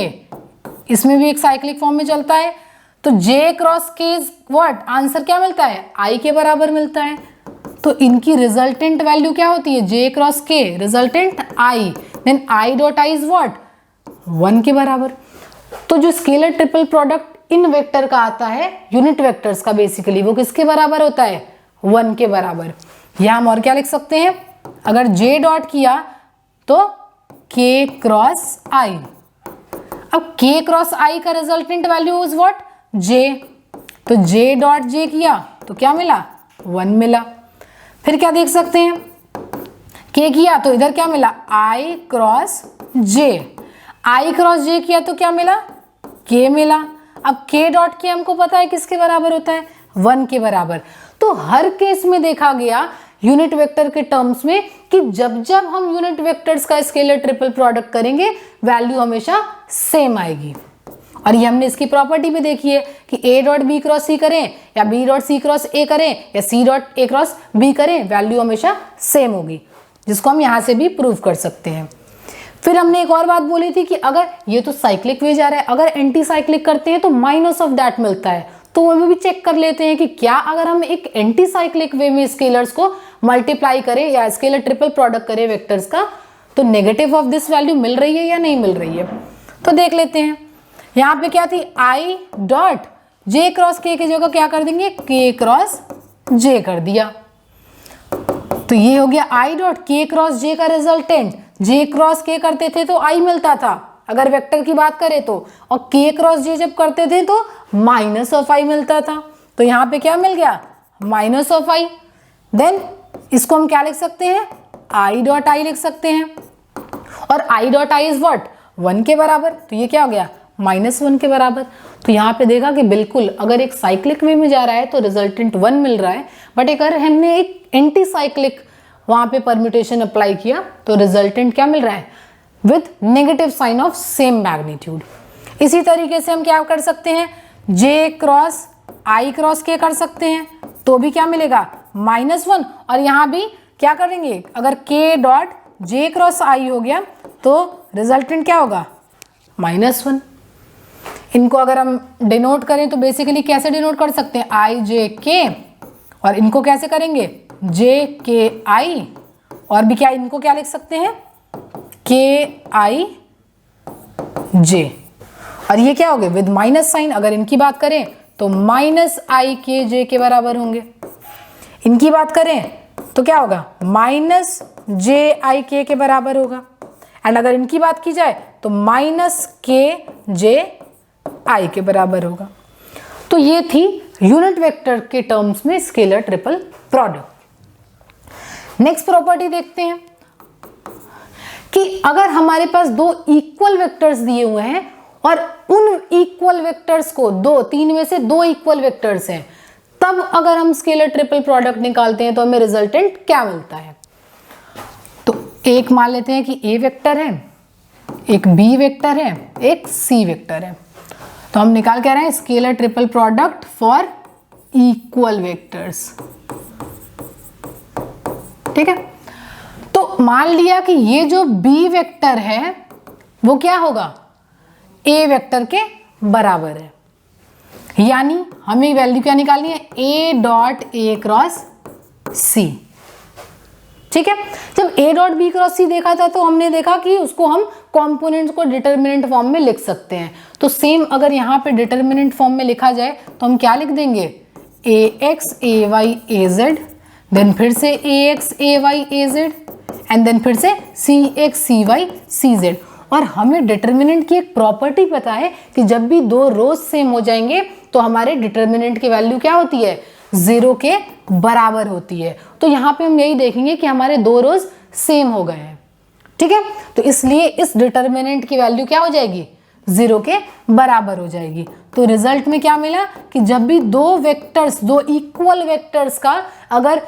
इसमें भी एक साइक्लिक फॉर्म में चलता है, तो जे क्रॉस के व्हाट, आंसर क्या मिलता है, आई के बराबर मिलता है। तो इनकी रिजल्टेंट वैल्यू क्या होती है, J cross K resultant I, then I dot I is what, 1 के बराबर। तो जो स्केलर ट्रिपल प्रोडक्ट इन वेक्टर का आता है यूनिट वेक्टर्स का, बेसिकली वो किसके बराबर होता है, 1 के बराबर। या हम और क्या लिख सकते हैं, अगर जे डॉट किया तो के क्रॉस आई, अब के क्रॉस आई का रिजल्टेंट वैल्यू इज व्हाट, जे, तो जे डॉट जे किया तो क्या मिला, 1 मिला। फिर क्या देख सकते हैं, के किया तो इधर क्या मिला, आई क्रॉस जे, आई क्रॉस जे किया तो क्या मिला, के मिला। अब के डॉट के हमको पता है किसके बराबर होता है, 1 के बराबर। तो हर केस में देखा गया यूनिट वेक्टर के टर्म्स में कि जब जब हम यूनिट वेक्टर्स का स्केलर ट्रिपल प्रोडक्ट करेंगे वैल्यू हमेशा सेम आएगी। और ये हमने इसकी प्रॉपर्टी भी देखी है कि A dot B cross C करें या B dot C cross A करें या C dot A cross B करें, वैल्यू हमेशा सेम होगी, जिसको हम यहाँ से भी प्रूव कर सकते हैं। फिर हमने एक और बात बोली थी कि अगर ये तो साइक्लिक वे जा रहा है, अगर एंटी साइक्लिक करते हैं तो माइनस ऑफ दैट मिलता है, तो वो भी चेक कर लेते हैं कि क्या अगर हम एक एंटी साइक्लिक वे में स्केलर्स को मल्टीप्लाई करें या स्केलर ट्रिपल प्रोडक्ट करें वेक्टर्स का, तो नेगेटिव ऑफ दिस वैल्यू मिल रही है या नहीं मिल रही है। तो देख लेते हैं, यहाँ पे क्या थी, आई डॉट जे क्रॉस के जगह क्या कर देंगे, के क्रॉस जे कर दिया, तो ये हो गया आई डॉट के क्रॉस जे का रिजल्टेंट। जे क्रॉस के करते थे तो आई मिलता था अगर वेक्टर की बात करें तो, और के क्रॉस जे जब करते थे तो माइनस ऑफ आई मिलता था। तो यहाँ पे क्या मिल गया, माइनस ऑफ आई। देन इसको हम क्या लिख सकते हैं, आई डॉट आई लिख सकते हैं, और आई डॉट आई इज व्हाट, 1 के बराबर, तो ये क्या हो गया, -1 के बराबर। तो यहाँ पे देखा कि बिल्कुल अगर एक साइक्लिक वे में जा रहा है तो रिजल्टेंट 1 मिल रहा है, बट अगर हमने एक एंटी साइक्लिक वहां पे परम्यूटेशन अप्लाई किया तो रिजल्टेंट क्या मिल रहा है, with negative sign of same magnitude. इसी तरीके से हम क्या कर सकते हैं, जे क्रॉस आई क्रॉस के कर सकते हैं तो भी क्या मिलेगा, -1, और यहाँ भी क्या करेंगे, अगर के डॉट जे क्रॉस आई हो गया तो रिजल्टेंट क्या होगा, -1। इनको अगर हम डिनोट करें तो बेसिकली कैसे डिनोट कर सकते हैं, आई जे के, और इनको कैसे करेंगे, जे के आई, और भी क्या इनको क्या लिख सकते हैं, के आई जे। और ये क्या हो गए विद माइनस साइन। अगर इनकी बात करें तो माइनस आई के जे के बराबर होंगे। इनकी बात करें तो क्या होगा माइनस जे आई के बराबर होगा। एंड अगर इनकी बात की जाए तो माइनस के जे आई के बराबर होगा। तो ये थी यूनिट वेक्टर के टर्म्स में scalar triple product. Next property देखते हैं कि अगर हमारे पास दो इक्वल वेक्टर्स दिए हुए हैं और उन इक्वल वेक्टर्स को तीन में से दो इक्वल वेक्टर्स हैं, तब अगर हम स्केलर ट्रिपल प्रोडक्ट निकालते हैं तो हमें रिजल्टेंट क्या मिलता है। तो एक मान लेते हैं कि ए वेक्टर है, एक बी वेक्टर है, एक सी वेक्टर है। तो हम निकाल के आ रहे हैं scalar triple product for equal vectors. ठीक है, तो मान लिया कि ये जो बी वेक्टर है वो क्या होगा ए वेक्टर के बराबर है, यानी हमें वैल्यू क्या निकालनी है ए डॉट ए क्रॉस सी। ठीक है, जब ए डॉट बी क्रॉस सी देखा था तो हमने देखा कि उसको हम कंपोनेंट्स को डिटर्मिनेंट फॉर्म में लिख सकते हैं। तो सेम अगर यहाँ पे डिटर्मिनेंट फॉर्म में लिखा जाए तो हम क्या लिख देंगे A X A Y A Z, then फिर से A X A Y A Z, and then फिर से C X C Y C Z. और हमें डिटर्मिनेंट की एक प्रॉपर्टी पता है कि जब भी दो रोज सेम हो जाएंगे तो हमारे डिटर्मिनेंट की वैल्यू क्या होती है 0 के बराबर होती है। तो यहाँ पे हम यही देखेंगे कि हमारे दो रोज सेम हो गए हैं। ठीक है, तो इसलिए इस डिटर्मिनेंट की वैल्यू क्या हो जाएगी 0 के बराबर हो जाएगी। तो रिजल्ट में क्या मिला कि जब भी दो वेक्टर्स, दो इक्वल वेक्टर्स का अगर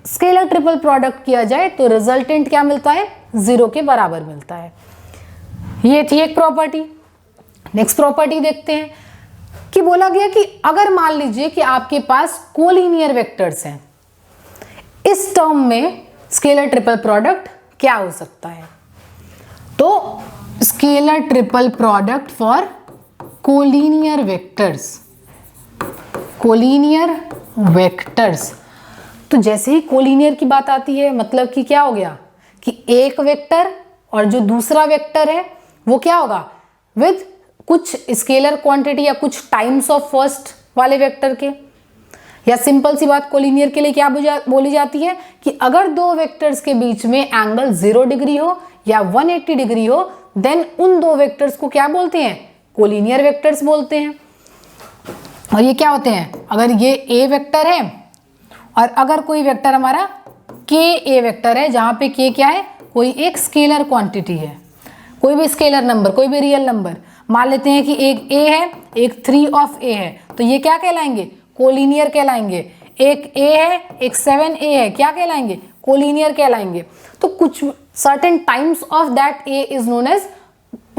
स्केलर ट्रिपल प्रोडक्ट किया जाए तो रिजल्टेंट क्या मिलता है 0 के बराबर मिलता है। ये थी एक प्रॉपर्टी। नेक्स्ट प्रॉपर्टी देखते हैं कि बोला गया कि अगर मान लीजिए कि आपके पास कोलिनियर वेक्टर्स हैं, इस टर्म में स्केलर ट्रिपल प्रोडक्ट क्या हो सकता है। तो scalar triple product for collinear vectors, collinear vectors. तो जैसे ही कोलिनियर की बात आती है मतलब कि क्या हो गया कि एक वेक्टर और जो दूसरा वेक्टर है वो क्या होगा विद कुछ स्केलर क्वांटिटी या कुछ टाइम्स ऑफ फर्स्ट वाले वेक्टर के। या सिंपल सी बात कोलिनियर के लिए क्या बोली जाती है कि अगर दो वेक्टर्स के बीच में एंगल 0 डिग्री हो या 180 डिग्री हो, देन उन दो वेक्टर्स को क्या बोलते हैं कोलिनियर वेक्टर्स बोलते हैं। और ये क्या होते हैं, अगर ये ए वेक्टर है और अगर कोई वेक्टर हमारा के ए वेक्टर है, जहां पे के क्या है कोई एक स्केलर क्वांटिटी है, कोई भी स्केलर नंबर, कोई भी रियल नंबर। मान लेते हैं कि एक ए है, एक 3 ऑफ ए है, तो ये क्या कहलाएंगे कोलिनियर कहलाएंगे। एक ए है, एक 7 ए है, क्या कहलाएंगे कोलिनियर कहलाएंगे। तो कुछ certain times of that A is known as,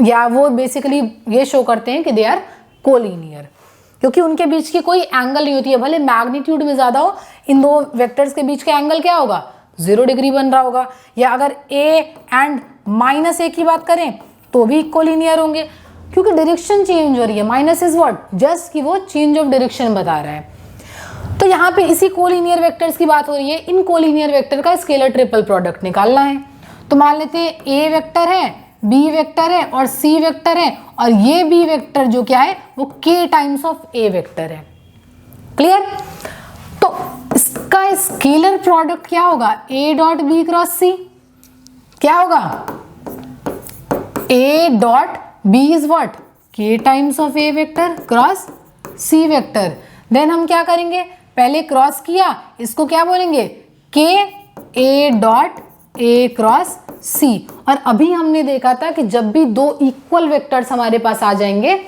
या वो बेसिकली ये शो करते हैं कि दे आर कोलिनियर, क्योंकि उनके बीच की कोई एंगल नहीं होती है। भले मैग्नीट्यूड में ज्यादा हो, इन दो वेक्टर्स के बीच का एंगल क्या होगा 0 डिग्री बन रहा होगा। या अगर ए एंड माइनस ए की बात करें तो भी कोलिनियर होंगे, क्योंकि डायरेक्शन चेंज हो रही है। माइनस इज व्हाट, जस्ट कि वो चेंज ऑफ डायरेक्शन बता रहा है। तो यहाँ पे इसी कोलिनियर वेक्टर्स की बात हो रही है। इन कोलिनियर वेक्टर का स्केलर ट्रिपल प्रोडक्ट निकालना है। तो मान लेते हैं ए वेक्टर है, बी वेक्टर है और सी वेक्टर है, और ये बी वेक्टर जो क्या है वो K times of A vector है। क्लियर। तो इसका स्केलर प्रोडक्ट क्या होगा A dot B cross C. क्या होगा A dot B is what K times of A vector cross C vector. Then हम क्या करेंगे, पहले क्रॉस किया, इसको क्या बोलेंगे के ए डॉट ए क्रॉस सी। और अभी हमने देखा था कि जब भी दो इक्वल वेक्टर्स हमारे पास आ जाएंगे,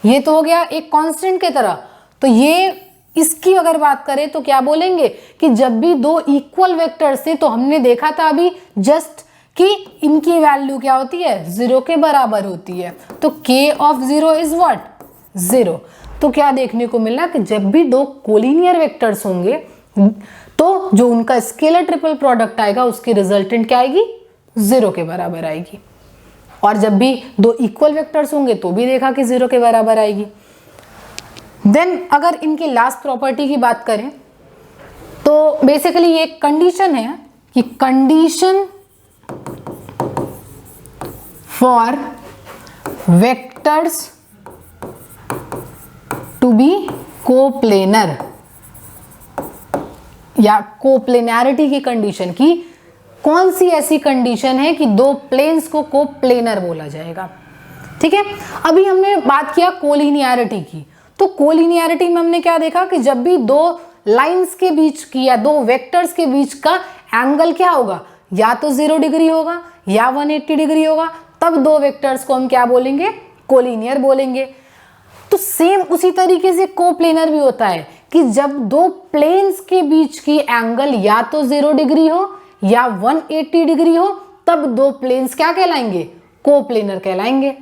ये तो हो गया एक कांस्टेंट की तरह, तो ये इसकी अगर बात करें तो क्या बोलेंगे कि जब भी दो इक्वल वेक्टर्स थे, तो हमने देखा था अभी जस्ट कि इनकी वैल्यू क्या होती है 0 के बराबर होती है। तो k ऑफ 0 इज व्हाट 0। तो क्या देखने को मिला कि जब भी दो कोलिनियर वेक्टर्स होंगे तो जो उनका स्केलर ट्रिपल प्रोडक्ट आएगा उसकी रिजल्टेंट क्या आएगी 0 के बराबर आएगी। और जब भी दो इक्वल वेक्टर्स होंगे तो भी देखा कि 0 के बराबर आएगी। देन अगर इनकी लास्ट प्रॉपर्टी की बात करें तो बेसिकली ये कंडीशन है कि condition for vectors to be coplanar या कोप्लेनैरिटी की कंडीशन की कौन सी ऐसी कंडीशन है कि दो प्लेन्स को कोप्लेनर बोला जाएगा। ठीक है, अभी हमने बात किया कोलिनियरिटी की, तो कोलिनियरिटी में हमने क्या देखा कि जब भी दो लाइंस के बीच की या दो वेक्टर्स के बीच का एंगल क्या होगा, या तो 0 डिग्री होगा या 180 डिग्री होगा, तब दो वेक्टर्स को हम क्या बोलेंगे, कोलिनियर बोलेंगे। तो सेम उसी तरीके से कोप्लेनर भी होता है कि जब दो प्लेन्स के बीच की एंगल या तो 0 डिग्री हो या 180 डिग्री हो, तब दो प्लेन्स क्या कहलाएंगे, कोप्लेनर कहलाएंगे।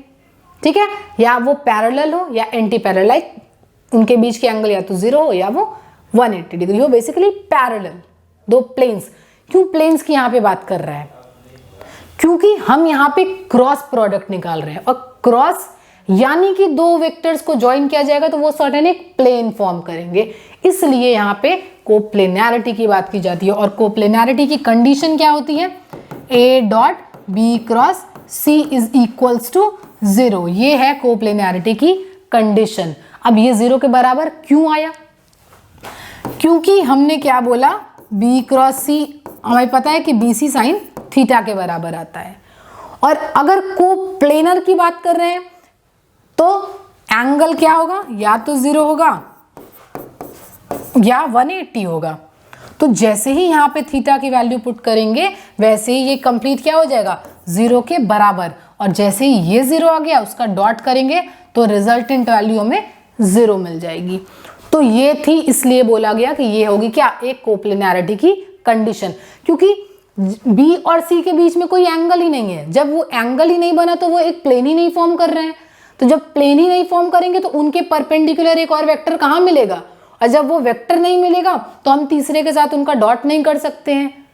ठीक है, या वो पैरेलल हो या एंटी पैरेलल, उनके बीच की एंगल या तो 0 हो या वो 180 डिग्री हो, बेसिकली पैरेलल दो प्लेन्स। क्यों प्लेन्स की यहाँ पे बात कर रहा है, क्योंकि हम यहाँ पे क्रॉस प्रोडक्ट निकाल रहे हैं, और क्रॉस यानी कि दो वेक्टर्स को ज्वाइन किया जाएगा तो वो सर्टेन एक प्लेन फॉर्म करेंगे, इसलिए यहाँ पे कोप्लेनैरिटी की बात की जाती है। और कोप्लेनैरिटी की कंडीशन क्या होती है, A dot B cross C is equals to 0, ये है कोप्लेनैरिटी की कंडीशन। अब ये 0 के बराबर क्यों आया, क्योंकि हमने क्या बोला, B क्रॉस C हमें पता है कि BC साइन थीटा के बराबर आता है, और अगर कोप्लेनर की बात कर रहे हैं तो एंगल क्या होगा, या तो 0 होगा या 180 होगा। तो जैसे ही यहाँ पे थीटा की वैल्यू पुट करेंगे वैसे ही ये कंप्लीट क्या हो जाएगा, 0 के बराबर, और जैसे ही ये 0 आ गया उसका डॉट करेंगे तो रिजल्टेंट वैल्यू हमें 0 मिल जाएगी। तो ये थी, इसलिए बोला गया कि ये होगी क्या, एक कोप्लेनैरिटी की कंडीशन, क्योंकि B और C के बीच में कोई एंगल ही नहीं है। जब वो एंगल ही नहीं बना तो वो एक प्लेन ही नहीं फॉर्म कर रहे हैं, तो जब प्लेन ही नहीं फॉर्म करेंगे तो उनके परपेंडिकुलर एक और वेक्टर कहाँ मिलेगा, और जब वो वेक्टर नहीं मिलेगा तो हम तीसरे के साथ उनका डॉट नहीं कर सकते हैं।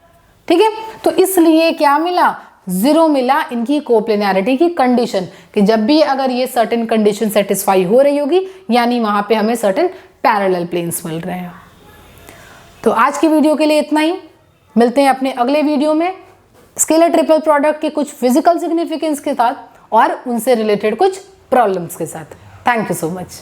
ठीक है, तो इसलिए क्या मिला, 0 मिला इनकी कोप्लेनैरिटी की कंडीशन, कि जब भी अगर ये सर्टेन कंडीशन सेटिस्फाई हो रही होगी यानी वहां पे हमें सर्टेन पैरेलल प्लेन्स मिल रहे हैं। तो आज की वीडियो के लिए इतना ही, मिलते हैं अपने अगले वीडियो में स्केलर ट्रिपल प्रोडक्ट के कुछ फिजिकल सिग्निफिकेंस के साथ और उनसे रिलेटेड कुछ प्रॉब्लम्स के साथ। Thank you so much.